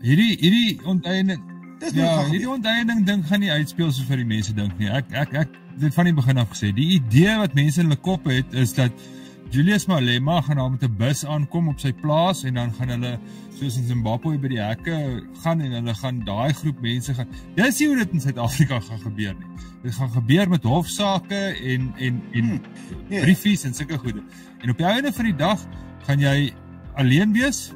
hierdie onteiening, hierdie onteiening ding gaan nie uitspeel soos vir die mense dink nie. Ek dit van die begin af gesê, die idee wat mense in hulle kop het, is dat Julius Malema gaan daar met 'n bus aankom op sy plaas en dan gaan hulle, soos in Zimbabwe by die hekke gaan en hulle gaan daai groep mense gaan. Dis nie hoe dit in Suid-Afrika gaan gebeur nie. Dit gaan gebeur met hofsaake en briefies en sulke goede. En op die einde van die dag gaan jy alleen wees.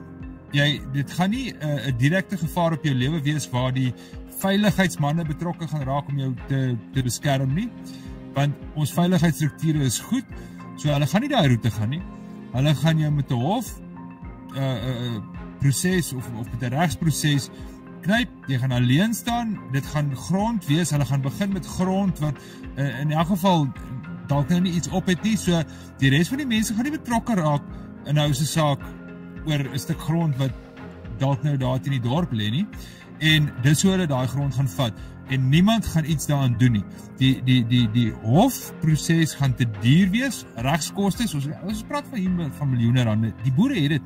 Dit gaan nie 'n direkte gevaar op jou lewe wees waar die veiligheidsmanne betrokke gaan raak om jou te beskerm nie, want ons veiligheidsstrukture is goed, so hulle gaan nie daai roete gaan nie. Hulle gaan jou met 'n hof proses of met 'n regsproses knyp. Jy gaan alleen staan, dit gaan grond wees, hulle gaan begin met grond wat in elk geval dalk nou nie iets op het nie, so die res van die mense gaan nie betrokke raak in 'n ou se saak oor 'n stuk grond wat dalk nou daar in die dorp lê nie, en dis hoe hulle daai grond gaan vat, en niemand gaan iets daaraan doen nie. Die hofproses gaan te duur wees, regskoste, ons praat van miljoene rande, die boere het dit.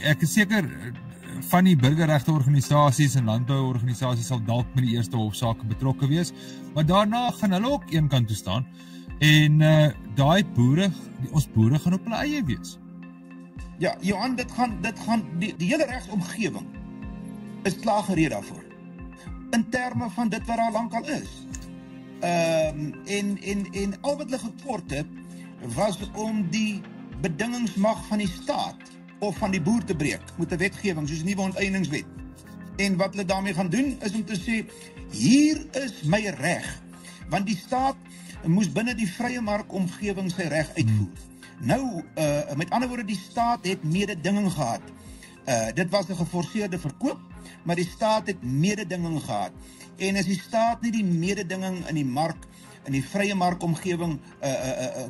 Ek is seker van die burgerregteorganisasies en landbouorganisasies sal dalk met die eerste hofsaake betrokke wees, maar daarna gaan hulle ook een kant toe staan, en daai boere, ons boere gaan op hulle eie wees. Ja, Johan, dit gaan die hele regsomgewing is klaar gereed daarvoor. In terme van dit wat daar lankal is. En al wat hulle gekort het, was om die bedingingsmag van die staat of van die boer te breek met 'n wetgewing soos 'n nuwe onteieningswet. En wat hulle daarmee gaan doen is om te sê, hier is my reg, want die staat moes binne die vrye markomgewing sy reg uitvoer. Nou, met ander woorde, die staat het mededinging gehad. Dit was 'n geforseerde verkoop, maar die staat het mededinging gehad. En as die staat nie die mededinging in die mark, in die vrye markomgewing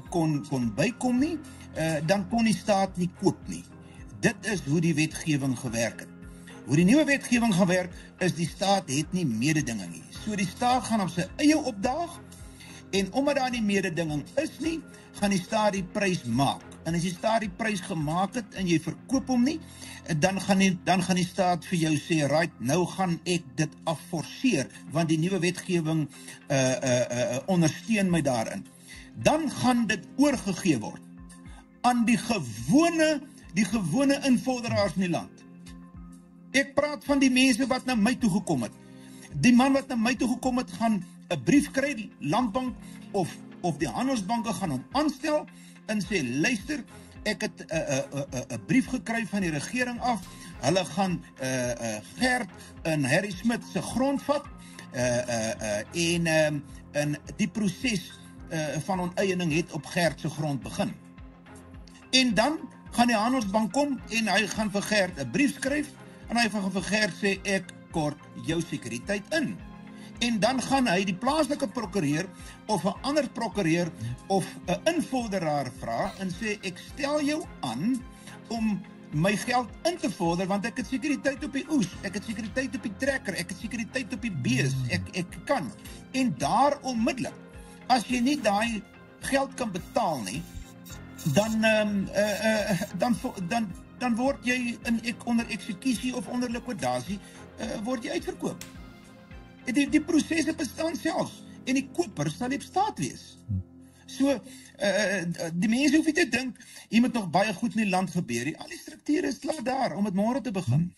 kon bykom nie, dan kon die staat nie koop nie. Dit is hoe die wetgewing gewerk het. Hoe die nuwe wetgewing gaan werk, is die staat het nie mededinging nie. So die staat gaan op sy eie opdaag, en omdat daar nie mededinging is nie, gaan die staat die prys maak. En as die staat die prys gemaak het en jy verkoop hom nie, dan gaan die staat vir jou sê, right, nou gaan ek dit afforceer, want die nuwe wetgewing ondersteun my daarin. Dan gaan dit oorgegee word aan die gewone invorderaars in die land. Ek praat van die mense wat na my toe gekom het. Die man wat na my toe gekom het, gaan 'n brief kry, die landbank of die handelsbanke gaan hom aanstel en sê, luister, ek het 'n brief gekry van die regering af, hulle gaan Gert en Harry Smit se grond vat, en die proses van onteiening het op Gert se grond begin. En dan gaan die handelsbank kom en hy gaan vir Gert 'n brief skryf en hy gaan vir Gert sê, ek kort jou sekuriteit in. En dan gaan hy die plaaslike prokureur of 'n ander prokureur of 'n invorderaar vra en sê, ek stel jou aan om my geld in te vorder, want ek het sekuriteit op die oes, ek het sekuriteit op die trekker, ek het sekuriteit op die bees, ek kan. En daar onmiddellik, as jy nie daai geld kan betaal nie, dan word jy onder eksekusie of onder liquidasie word jy uitverkoop. Die prosesse bestaan selfs en die koper sal op staat wees. So, die mense hoef nie te dink, hier moet nog baie goed in die land gebeur. Al die strukture is klaar daar om het môre te begin.